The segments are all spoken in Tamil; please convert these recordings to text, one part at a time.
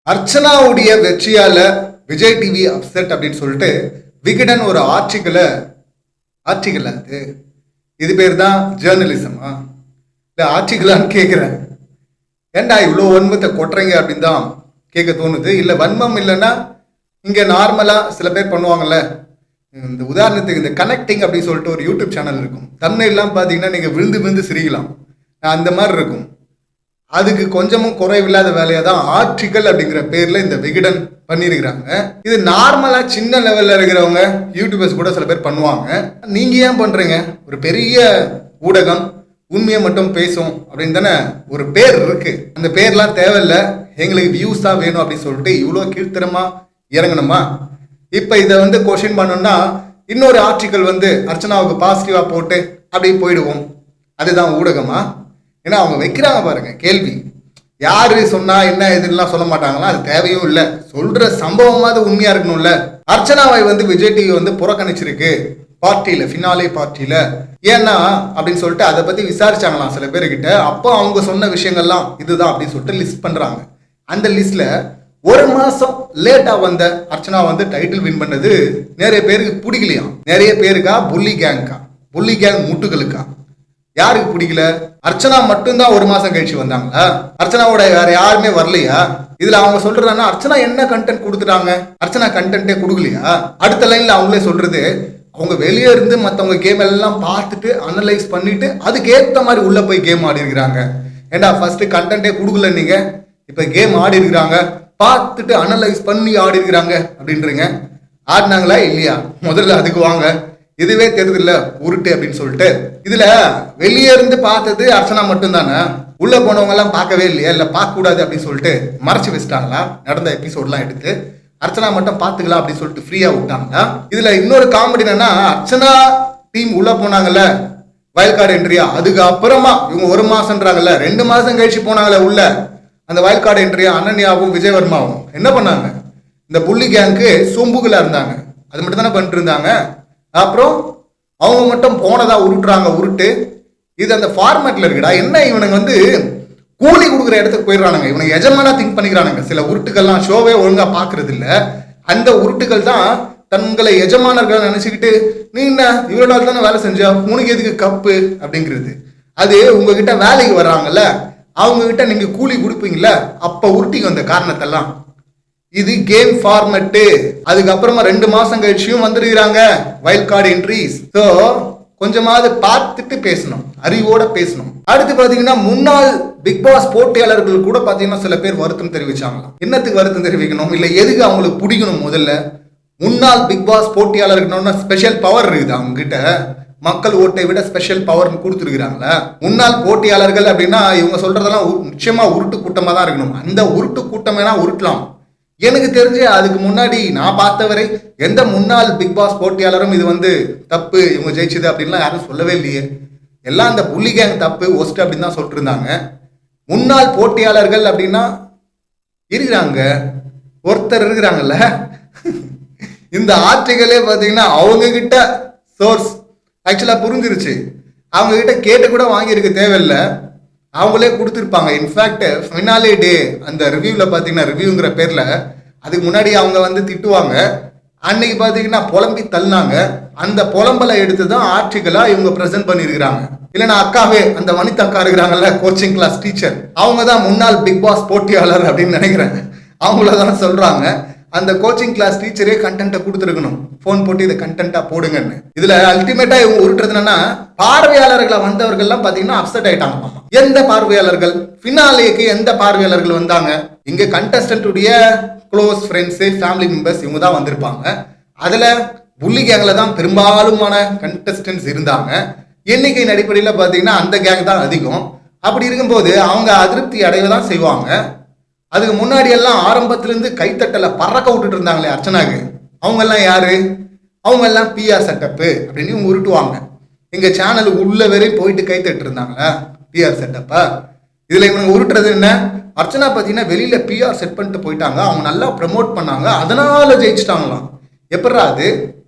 அர்ச்சனாவுடைய வெற்றியால விஜய் டிவி அப்செட் அப்படின்னு சொல்லிட்டு விகடன் ஒரு ஆர்டிக்கல் அது இது பேர் தான் ஜேர்னலிசமா இல்லை ஆர்டிக்கலான்னு கேட்குறேன். ஏண்டா இவ்வளோ வன்மத்தை கொட்டுறீங்க அப்படின்னு தான் கேட்க தோணுது. இல்லை வன்மம் இல்லைன்னா இங்கே நார்மலாக சில பேர் பண்ணுவாங்கல்ல, இந்த உதாரணத்துக்கு இந்த கனெக்டிங் அப்படின்னு சொல்லிட்டு ஒரு யூடியூப் சேனல் இருக்கும். தமிழ்லாம் பார்த்தீங்கன்னா நீங்கள் விழுந்து விழுந்து சிரிக்கலாம், அந்த மாதிரி இருக்கும். அதுக்கு கொஞ்சமும் குறைவில்லாத வேலையை தான் ஆர்டிக்கல் அப்படிங்கிற பேர்ல இந்த விகடன் பண்ணியிருக்கிறாங்க. இது நார்மலா சின்ன லெவல்ல இருக்கிறவங்க யூடியூபர்ஸ் கூட சில பேர் பண்ணுவாங்க. நீங்க ஏன் பண்றீங்க? ஒரு பெரிய ஊடகம் உண்மையை மட்டும் பேசும் அப்படின்னு தானே ஒரு பேர் இருக்கு. அந்த பேர்லாம் தேவையில்ல, எங்களுக்கு வியூஸ் தான் வேணும் அப்படின்னு சொல்லிட்டு இவ்வளோ கீழ்த்தரமா இறங்கணுமா? இப்ப இதை கொஸ்டின் பண்ணோம்னா இன்னொரு ஆர்டிக்கல் அர்ச்சனாவுக்கு பாசிட்டிவா போட்டு அப்படியே போயிடுவோம். அதுதான் ஊடகமா? ஏன்னா அவங்க வைக்கிறாங்க பாருங்க கேள்வி, யாரு சொன்னா என்ன எதுலாம் சொல்ல மாட்டாங்களா? அது தேவையும் இல்லை. சொல்ற சம்பவமாவது உண்மையா இருக்கணும்ல. அர்ச்சனாவை விஜய் டிவி புறக்கணிச்சிருக்கு பார்ட்டியில, ஃபினாலே பார்ட்டியில. ஏன்னா அப்படின்னு சொல்லிட்டு அதை பத்தி விசாரிச்சாங்களாம் சில பேர்கிட்ட. அப்போ அவங்க சொன்ன விஷயங்கள்லாம் இதுதான் அப்படின்னு சொல்லிட்டு லிஸ்ட் பண்றாங்க. அந்த லிஸ்ட்ல ஒரு மாசம் லேட்டா வந்த அர்ச்சனா டைட்டில் வின் பண்ணது நிறைய பேருக்கு பிடிக்கலையா? நிறைய பேருக்கா? புள்ளி கேங் முட்டுகளுக்கா? யாருக்கு பிடிக்கல? அர்ச்சனா மட்டும்தான் ஒரு மாசம் கழிச்சு வந்தாங்களா? அர்ச்சனாவோட வேற யாருமே வரலையா? இதுல அவங்க சொல்றாங்கன்னா அர்ச்சனா என்ன கண்டென்ட் கொடுத்துட்டாங்க? அர்ச்சனா கண்டென்ட்டே கொடுக்கலையா? அடுத்த லைன்ல அவங்களே சொல்றது, அவங்க வெளியே இருந்து மற்றவங்க கேம் எல்லாம் பார்த்துட்டு அனலைஸ் பண்ணிட்டு அதுக்கு ஏற்ற மாதிரி உள்ள போய் கேம் ஆடி இருக்கிறாங்க. ஏண்டா ஃபர்ஸ்ட் கண்டென்ட்டே கொடுக்கல, நீங்க இப்ப கேம் ஆடி இருக்கிறாங்க, பார்த்துட்டு அனலைஸ் பண்ணி ஆடி இருக்கிறாங்க அப்படின்றீங்க. ஆடினாங்களா இல்லையா? முதல்ல அதுக்கு வாங்க. இதுவே தெரியுதுல்ல உருட்டு அப்படின்னு சொல்லிட்டு. இதுல வெளியே இருந்து பார்த்தது அர்ச்சனா மட்டும் தானே, உள்ள போனவங்க எல்லாம் பார்க்கவே இல்லையா? இல்ல பார்க்க கூடாது அப்படின்னு சொல்லிட்டு மறைச்சு வச்சுட்டாங்களா? நடந்த எபிசோட்லாம் எடுத்து அர்ச்சனா மட்டும் பார்த்துக்கலாம் அப்படின்னு சொல்லிட்டு ஃப்ரீயா விட்டாங்களா? இதுல இன்னொரு காமெடி என்னன்னா, அர்ச்சனா டீம் உள்ள போனாங்கல்ல வயல் கார்டு என்ட்ரியா, அதுக்கு அப்புறமா இவங்க ஒரு மாசம்ன்றாங்கல்ல, 2 மாசம் கழிச்சு போனாங்கல்ல உள்ள அந்த வயல் கார்டு என்ட்ரியா, அனன்யாவும் விஜயவர்மாவும் என்ன பண்ணாங்க? இந்த புள்ளி கேங்க்கு சொம்புகளா இருந்தாங்க, அது மட்டும் தானே பண்ணிட்டு இருந்தாங்க. அப்புறம் அவங்க மட்டும் போனதா உருட்டுறாங்க உருட்டு. இது அந்த ஃபார்மேட்ல இருக்குடா. என்ன இவனுங்க கூலி கொடுக்குற இடத்துக்கு போயிடுறானுங்க. இவனுக்கு எஜமானா திங்க் பண்ணிக்கிறானுங்க. சில உருட்டுகள்லாம் ஷோவே ஒழுங்கா பாக்குறது இல்ல. அந்த உருட்டுகள் தான் தங்களை எஜமானர்கள் நினைச்சுக்கிட்டு, நீ என்ன இவ்வளவு நாள் தானே வேலை செஞ்சா, உனக்கு எதுக்கு கப்பு அப்படிங்கிறது. அது உங்ககிட்ட வேலைக்கு வர்றாங்கல்ல, அவங்க கிட்ட நீங்க கூலி கொடுப்பீங்கல்ல, அப்ப உருட்டிங்க அந்த காரணத்தெல்லாம். இது கேம் ஃபார்மேட்டு. அதுக்கப்புறமா 2 மாசம் கழிச்சியும் வந்துருக்கிறாங்க வைல்ட் கார்டு என்ட்ரிஸ். ஸோ கொஞ்சமாவது பார்த்துட்டு பேசணும், அறிவோட பேசணும். அடுத்து பாத்தீங்கன்னா முன்னாள் பிக் பாஸ் போட்டியாளர்கள் கூட பாத்தீங்கன்னா சில பேர் வருத்தம் தெரிவிச்சாங்களாம். என்னத்துக்கு வருத்தம் தெரிவிக்கணும்? இல்ல எதுக்கு அவங்களுக்கு பிடிக்கணும்? முதல்ல முன்னாள் பிக் பாஸ் போட்டியாளர்கள் ஸ்பெஷல் பவர் இருக்குது அவங்க கிட்ட. மக்கள் ஓட்டை விட ஸ்பெஷல் பவர் கொடுத்துருக்காங்களா? முன்னாள் போட்டியாளர்கள் அப்படின்னா இவங்க சொல்றதெல்லாம் நிச்சயமா உருட்டு கூட்டமா தான் இருக்கணும். அந்த உருட்டு கூட்டம் வேணா உருட்டலாம். எனக்கு தெரிஞ்சு அதுக்கு முன்னாடி நான் பார்த்தவரை எந்த முன்னாள் பிக் பாஸ் போட்டியாளரும் இது தப்பு, இவங்க ஜெயிச்சது அப்படின்லாம் யாரும் சொல்லவே இல்லையே. எல்லாம் அந்த புள்ளி கேங் தப்பு, ஒஸ்ட் அப்படின்னு தான் சொல்லிட்டு இருந்தாங்க. முன்னாள் போட்டியாளர்கள் அப்படின்னா இருக்கிறாங்க, ஒருத்தர் இருக்கிறாங்கல்ல. இந்த ஆர்டிகளே பார்த்தீங்கன்னா அவங்க கிட்ட சோர்ஸ் ஆக்சுவலா புரிஞ்சிருச்சு. அவங்க கிட்ட கேட்டு கூட வாங்கியிருக்க தேவையில்லை, அவங்களே கொடுத்துருப்பாங்க. இன்ஃபேக்ட் ஃபினாலே டே அந்த ரிவ்யூவில் பார்த்தீங்கன்னா, ரிவ்யூங்கிற பேரில் அதுக்கு முன்னாடி அவங்க திட்டுவாங்க. அன்னைக்கு பார்த்தீங்கன்னா புலம்பி தள்ளினாங்க. அந்த புலம்பலை எடுத்து தான் ஆர்டிக்கலாக இவங்க ப்ரெசென்ட் பண்ணியிருக்கிறாங்க. இல்லைன்னா அக்காவே அந்த வனிதா அக்கா இருக்கிறாங்கல்ல, கோச்சிங் கிளாஸ் டீச்சர், அவங்க தான் முன்னாள் பிக் பாஸ் போட்டியாளர் அப்படின்னு நினைக்கிறேன். அவங்கள தான் சொல்கிறாங்க. அந்த கோச்சிங் கிளாஸ் டீச்சரே கண்டென்ட்டை கொடுத்துருக்கணும், ஃபோன் போட்டு இதை கண்டென்ட்டா போடுங்கன்னு. இதுல அல்டிமேட்டா இவங்க உருட்டுறது என்னன்னா, பார்வையாளர்களை வந்தவர்கள்லாம் பாத்தீங்கன்னா அப்செட் ஆயிட்டாங்க. எந்த பார்வையாளர்கள்? ஃபினாலேக்கு எந்த பார்வையாளர்கள் வந்தாங்க? இங்க கண்டஸ்டன்டுடைய க்ளோஸ் ஃப்ரெண்ட்ஸ், ஃபேமிலி மெம்பர்ஸ் இவங்க தான் வந்திருப்பாங்க. அதுல புள்ளி கேங்ல தான் பெரும்பாலுமான கண்டஸ்டன்ஸ் இருந்தாங்க. எண்ணிக்கையின் அடிப்படையில் பாத்தீங்கன்னா அந்த கேங் தான் அதிகம். அப்படி இருக்கும்போது அவங்க அதிருப்தி அடையதான் செய்வாங்க. அதுக்கு முன்னாடி எல்லாம் ஆரம்பத்திலிருந்து கைத்தட்டல பறக்க விட்டுட்டு இருந்தாங்களே அர்ச்சனாக்கு, அவங்க எல்லாம் யாரு? அவங்க எல்லாம் பிஆர் செட்டப்பு அப்படின்னு இவங்க உருட்டுவாங்க. எங்க சேனல் உள்ள வரையும் போயிட்டு கைத்தட்டு இருந்தாங்களா பிஆர் செட்டப்பா? இதுல இவங்க உருட்டுறது என்ன? அர்ச்சனா பாத்தீங்கன்னா வெளியில பிஆர் செட் பண்ணிட்டு போயிட்டாங்க, அவங்க நல்லா ப்ரமோட் பண்ணாங்க, அதனால ஜெயிச்சிட்டாங்களாம். எப்படா அது?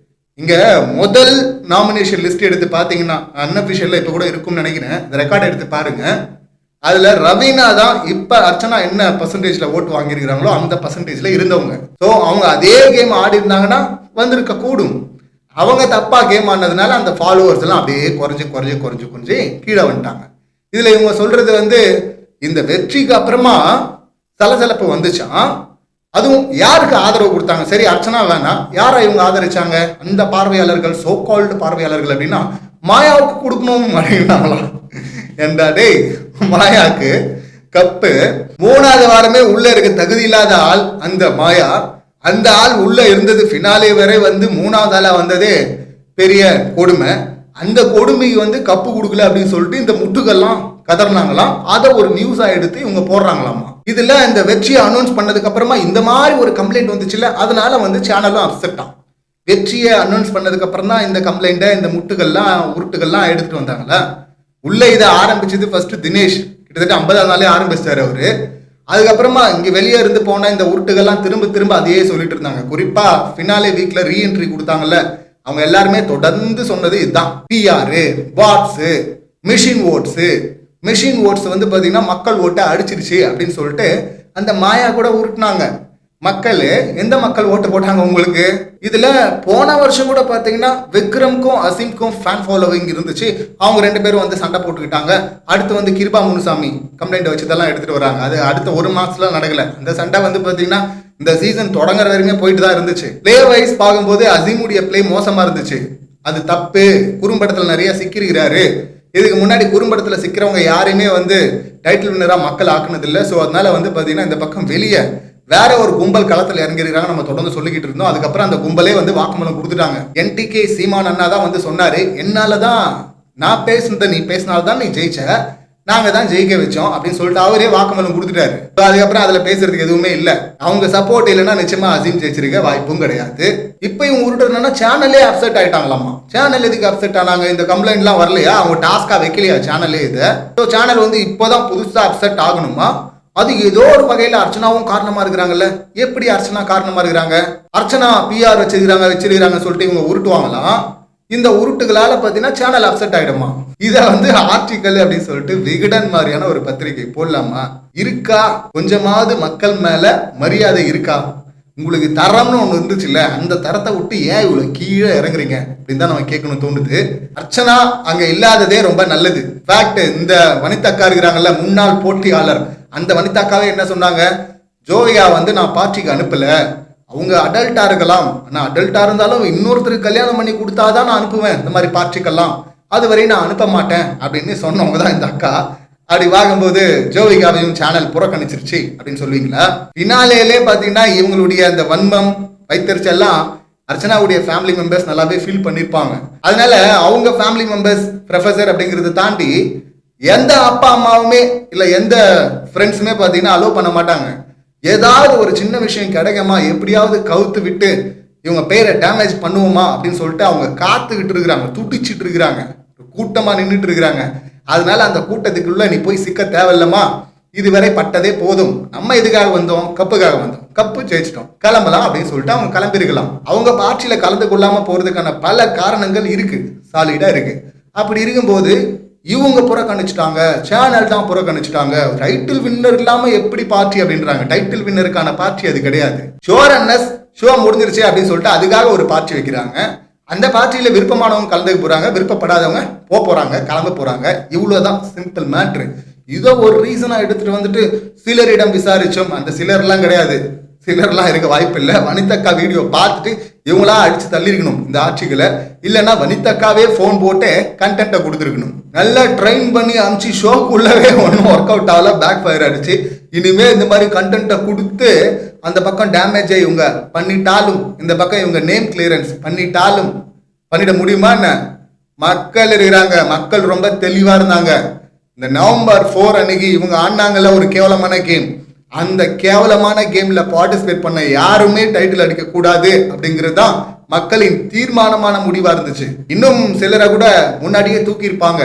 இங்க முதல் நாமினேஷன் லிஸ்ட் எடுத்து பாத்தீங்கன்னா அன்அபிஷியல்ல இப்ப கூட இருக்கும்னு நினைக்கிறேன், இந்த ரெக்கார்ட் எடுத்து பாருங்க. அதுல ரவீனா தான் இப்ப அர்ச்சனா என்ன பர்சன்டேஜ்ல ஓட்டு வாங்கியிருக்கிறாங்களோ அந்த பர்சன்டேஜ்ல இருந்தவங்க. ஸோ அவங்க அதே கேம் ஆடி இருந்தாங்கன்னா வந்திருக்க கூடும். அவங்க தப்பா கேம் ஆனதுனால அந்த ஃபாலோவர்ஸ் எல்லாம் அப்படியே குறைஞ்சு கீழே வந்துட்டாங்க. இதுல இவங்க சொல்றது வந்து இந்த வெற்றிக்கு அப்புறமா சலசலப்பு வந்துச்சான். அதுவும் யாருக்கு ஆதரவு கொடுத்தாங்க? சரி, அர்ச்சனா வேணாம், யாரை இவங்க ஆதரிச்சாங்க? அந்த பார்வையாளர்கள், சோ கால்டு பார்வையாளர்கள் அப்படின்னா மாயாவுக்கு கொடுக்கணும் அப்படின்னாங்களாம். என்றா டேய், மாயாவுக்கு கப்பு 3வது வாரமே உள்ள இருக்க தகுதி இல்லாத ஆள் அந்த மாயா. அந்த ஆள் உள்ள இருந்தது ஃபினாலே வரை வந்து 3வது ஆளா வந்ததே பெரிய கொடுமை. அந்த கொடுமைக்கு வந்து கப்பு கொடுக்கல அப்படின்னு சொல்லிட்டு இந்த முட்டுகள்லாம் கதறினாங்களாம். அதை ஒரு நியூஸா எடுத்து இவங்க போடுறாங்களாமா. இதுல இந்த வெற்றியை அனௌன்ஸ் பண்ணதுக்கு அப்புறமா இந்த மாதிரி ஒரு கம்ப்ளைண்ட் வந்துச்சுல்ல, அதனால வந்து சேனலும் அப்செட்டான். வெற்றியை அனௌன்ஸ் பண்ணதுக்கு அப்புறம் தான் இந்த கம்ப்ளைண்ட்டை, இந்த முட்டுகள்லாம் உருட்டுகள்லாம் எடுத்துட்டு வந்தாங்களா. உள்ள இதை ஆரம்பிச்சது ஃபர்ஸ்ட் தினேஷ், கிட்டத்தட்ட 50ஆம் நாளே ஆரம்பிச்சிட்டாரு அவரு. அதுக்கப்புறமா இங்க வெளியே இருந்து போன இந்த உருட்டுகள்லாம் திரும்ப அதையே சொல்லிட்டு இருந்தாங்க. குறிப்பா ஃபினாலே வீக்ல ரீஎன்ட்ரி கொடுத்தாங்கல்ல, அவங்க எல்லாருமே தொடர்ந்து சொன்னது இதுதான். பிஆர், பாட்ஸ், மெஷின் ஓட்ஸ் வந்து பாத்தீங்கன்னா மக்கள் ஓட்டை அடிச்சிருச்சு அப்படின்னு சொல்லிட்டு அந்த மாயா கூட உருட்டுனாங்க. மக்கள் எந்த மக்கள் ஓட்டு போட்டாங்க உங்களுக்கு? இதுல போன வருஷம் கூட பாத்தீங்கன்னா விக்ரம்க்கும் அசீம்க்கும் ஃபேன் ஃபாலோவிங் இருந்துச்சு. அவங்க 2 பேரும் வந்து சண்டை போட்டுக்கிட்டாங்க. அடுத்து வந்து கிருபா முனுசாமி கம்ப்ளைண்ட் வச்சதெல்லாம் எடுத்துட்டு வராங்க. அது அடுத்த 1 மாசத்துல நடக்கல. அந்த சண்டை வந்து பாத்தீங்கன்னா இந்த சீசன் தொடங்குற வரைக்குமே போயிட்டு தான் இருந்துச்சு. பிளே வைஸ் பார்க்கும்போது அசீமுடைய பிளே மோசமா இருந்துச்சு. அது தப்பு. குறும்படத்துல நிறைய சிக்கிருக்கிறாரு. இதுக்கு முன்னாடி குறும்படத்துல சிக்கிறவங்க யாரையுமே வந்து டைட்டில் வின்னரா மக்கள் ஆக்குனது இல்லை. ஸோ அதனால வந்து பாத்தீங்கன்னா இந்த பக்கம் வெளியே வேற ஒரு கும்பல் களத்தில் இறங்கிருக்காங்க. நம்ம தொடர்ந்து சொல்லிக்கிட்டு இருந்தோம். அதுக்கப்புறம் அந்த கும்பலே வந்து வாக்குமூலம் கொடுத்துட்டாங்க. NTK சீமான் அண்ணா தான் வந்து சொன்னாரு, என்னாலதான் நான் பேசுனத நீ பேசினால்தான் நீ ஜெயிச்ச, நாங்க தான் ஜெயிக்க வச்சோம் அப்படின்னு சொல்லிட்டு அவரே வாக்குமூலம் கொடுத்துட்டாரு. அதுக்கப்புறம் அதுல பேசுறதுக்கு எதுவுமே இல்ல. அவங்க சப்போர்ட் இல்லைன்னா நிச்சயமா அசீம் ஜெயிச்சிருக்க வாய்ப்பும் கிடையாது. இப்ப இவங்க உருட்டுறதுனா சேனலே அப்செட் ஆயிட்டாங்களாமா. சேனல் எதுக்கு அப்செட் ஆனாங்க? இந்த கம்ப்ளைண்ட் எல்லாம் வரலையா? அவங்க டாஸ்கா வைக்கலையா சேனலே? இதை சேனல் வந்து இப்பதான் புதுசா அப்செட் ஆகணுமா? அது ஏதோ ஒரு வகையில அர்ச்சனாவும் காரணமா இருக்கிறாங்கல்ல. எப்படி அர்ச்சனா காரணமா இருக்கிறாங்க? அர்ச்சனா பிஆர் வச்சிருக்கிறாங்க சொல்லிட்டு இவங்க உருட்டுவாங்களாம். இந்த உருட்டுகளால பாத்தீங்கன்னா சேனல் அப்செட் ஆயிடுமா. இத வந்து ஆர்டிக்கல் அப்படின்னு சொல்லிட்டு விகடன் மாதிரியான ஒரு பத்திரிகை போடலாமா? இருக்கா? கொஞ்சமாவது மக்கள் மேல மரியாதை இருக்கா? உங்களுக்கு தரம்னு ஒண்ணு இருந்துச்சுல்ல, அந்த தரத்தை விட்டு ஏன் இவ்வளவு கீழே இறங்குறீங்க அப்படின்னு தான் நம்ம கேட்கணும் தோணுது. அர்ச்சனா அங்க இல்லாததே ரொம்ப நல்லது. ஃபேக்ட், இந்த வனிதாக்கா இருக்கிறாங்கல்ல, முன்னாள் போட்டியாளர், அந்த வனிதாக்காவே என்ன சொன்னாங்க, ஜோவியா வந்து நான் பார்ட்டிக்கு அனுப்பல, அவங்க அடல்ட்டா இருக்கலாம், ஆனா அடல்ட்டா இருந்தாலும் இன்னொருத்தருக்கு கல்யாணம் பண்ணி கொடுத்தாதான் நான் அனுப்புவேன் இந்த மாதிரி பார்ட்டிக்கெல்லாம், அது வரையும் நான் அனுப்ப மாட்டேன் அப்படின்னு சொன்னவங்க தான் இந்த அக்கா. அப்படி வாங்கும்போது ஜோவிகாவையும் சேனல் புறக்கணிச்சிருச்சு அப்படின்னு சொல்லுவீங்களா? பின்னாலேயே பாத்தீங்கன்னா இவங்களுடைய அந்த வன்மம் வைத்தறிச்செல்லாம் அர்ச்சனாவுடைய ஃபேமிலி மெம்பர்ஸ் நல்லாவே ஃபீல் பண்ணிருப்பாங்க. அதனால அவங்க ஃபேமிலி மெம்பர்ஸ் ப்ரொஃபசர் அப்படிங்கறத தாண்டி எந்த அப்பா அம்மாவுமே இல்ல எந்த ஃப்ரெண்ட்ஸுமே பாத்தீங்கன்னா அலோவ் பண்ண மாட்டாங்க. ஏதாவது ஒரு சின்ன விஷயம் கிடைக்குமா, எப்படியாவது கவுத்து விட்டு இவங்க பேரை டேமேஜ் பண்ணுவோமா அப்படின்னு சொல்லிட்டு அவங்க காத்துக்கிட்டு இருக்கிறாங்க, துடிச்சிட்டு இருக்கிறாங்க, கூட்டமா நின்றுட்டு இருக்கிறாங்க. அதனால அந்த கூட்டத்துக்குள்ள நீ போய் சிக்க தேவையில்லமா, இதுவரை பட்டதே போதும், நம்ம எதுக்காக வந்தோம், கப்புக்காக வந்தோம், கப்பு ஜெயிச்சிட்டோம், கிளம்பலாம் அப்படின்னு சொல்லிட்டு அவங்க கிளம்பிருக்கலாம். அவங்க பார்ட்டியில கலந்து கொள்ளாம போறதுக்கான பல காரணங்கள் இருக்கு, சாலிடா இருக்கு. அப்படி இருக்கும்போது இவங்க புறக்கணிச்சுட்டாங்க, சேனல் தான் புறக்கணிச்சுட்டாங்க. டைட்டில் வின்னர் இல்லாம எப்படி பார்ட்டி அப்படின்றாங்க. டைட்டில் வின்னருக்கான பார்ட்டி அது கிடையாது. ஷோ முடிஞ்சிருச்சு அப்படின்னு சொல்லிட்டு அதுக்காக ஒரு பார்ட்டி வைக்கிறாங்க. அந்த பார்ட்டியில விருப்பமானவங்க கலந்துக்க போறாங்க, விருப்பப்படாதவங்க போறாங்க, கிளம்ப போறாங்க. இவ்வளவுதான் சிம்பிள் மேட்ரு. இதோ ஒரு ரீசனா எடுத்துட்டு வந்துட்டு சிலரிடம் விசாரிச்சோம், அந்த சிலர்லாம் கிடையாது, சிலர்லாம் இருக்க வாய்ப்பு இல்லை. வனிதக்கா வீடியோ பார்த்துட்டு இவங்களா அடிச்சு தள்ளிருக்கணும் இந்த ஆட்சிகளை. இல்லைன்னா வனிதக்காவே போன் போட்டு கண்டென்ட்டை கொடுத்துருக்கணும். நல்லா ட்ரெயின் பண்ணி அமிச்சு ஷோக்குள்ளவே ஒன்றும் ஒர்க் அவுட் ஆகல, பேக் ஃபயர் அடிச்சு. இனிமே இந்த மாதிரி கண்டென்ட்டை கொடுத்து அந்த பக்கம் டேமேஜை இவங்க பண்ணிட்டாலும், இந்த பக்கம் இவங்க நேம் கிளியரன்ஸ் பண்ணிட்டாலும் பண்ணிட முடியுமா என்ன? மக்கள் இருக்கிறாங்க, மக்கள் ரொம்ப தெளிவா இருந்தாங்க. இந்த நவம்பர் 4 அன்னைக்கு இவங்க ஆடினாங்கல்ல ஒரு கேவலமான கேம், அந்த கேவலமான கேம்ல பார்ட்டிசிபேட் பண்ண யாருமே டைட்டில் அடிக்க கூடாது அப்படிங்கிறது தான் மக்களின் தீர்மானமான முடிவா இருந்துச்சு. இன்னும் சிலரை கூட முன்னாடியே தூக்கி இருப்பாங்க.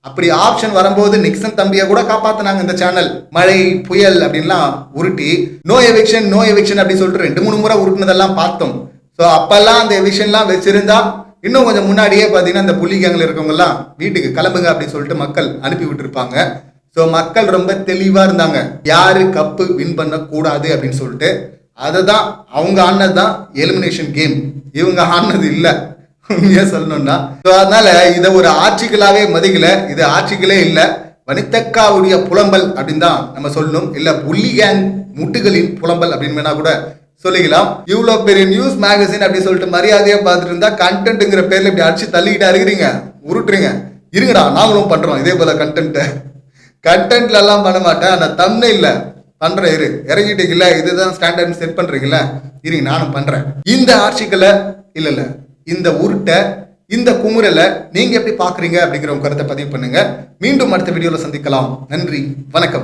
அப்படி ஆப்ஷன் வரும்போது நிக்சன் தம்பியை கூட காப்பாத்தினாங்க இந்த சேனல். மழை புயல் அப்படின்லாம் உருட்டி நோ எவிக்ஷன் அப்படின்னு சொல்லிட்டு 2-3 முறை உருட்டுனதெல்லாம் பார்த்தோம். ஸோ அப்பெல்லாம் அந்த எவிக்ஷன்லாம் வச்சிருந்தா இன்னும் கொஞ்சம் முன்னாடியே பார்த்தீங்கன்னா இந்த புலி கேங்கில் இருக்கவங்க எல்லாம் வீட்டுக்கு கிளம்புங்க அப்படின்னு சொல்லிட்டு மக்கள் அனுப்பி விட்டுருப்பாங்க. ஸோ மக்கள் ரொம்ப தெளிவா இருந்தாங்க, யாரு கப்பு வின் பண்ண கூடாது அப்படின்னு சொல்லிட்டு. அதை தான் அவங்க ஆனது தான் எலிமினேஷன் கேம், இவங்க ஆனது இல்லை உண்மையா சொல்லணும்னா. ஸோ அதனால இதை ஒரு ஆட்சிகளாவே மதிக்கல, இது ஆட்சிகளே இல்லை, வனிதக்காவுடைய புலம்பல் அப்படின்னு தான் நம்ம சொல்லணும், இல்ல புள்ளி கேங் முட்டுகளின் புலம்பல் அப்படின்னு வேணா கூட சொல்லிக்கலாம். இவ்வளவு பெரிய நியூஸ் மேகசின் அப்படின்னு சொல்லிட்டு மரியாதையா பார்த்துட்டு இருந்தா கண்டென்ட்ங்கிற பேர்ல இப்படி அடிச்சு தள்ளிக்கிட்டா இருக்கிறீங்க, உருட்டுறீங்க. இருங்கடா நாங்களும் பண்றோம் இதே போல கண்டென்ட்ல எல்லாம் பண்ண மாட்டேன், ஆனா தம்ப்நெயில்ல பண்றேன். இறங்கிட்டீங்கல்ல, இதுதான் ஸ்டாண்டர்ட் செட் பண்றீங்கல்ல, இருங்க நானும் பண்றேன். இந்த ஆட்சிகளை இல்ல இந்த உருட்டை, இந்த குமுறலை நீங்க எப்படி பாக்குறீங்க அப்படிங்கிற உங்க கருத்தை பதிவு பண்ணுங்க. மீண்டும் அடுத்த வீடியோல சந்திக்கலாம். நன்றி, வணக்கம்.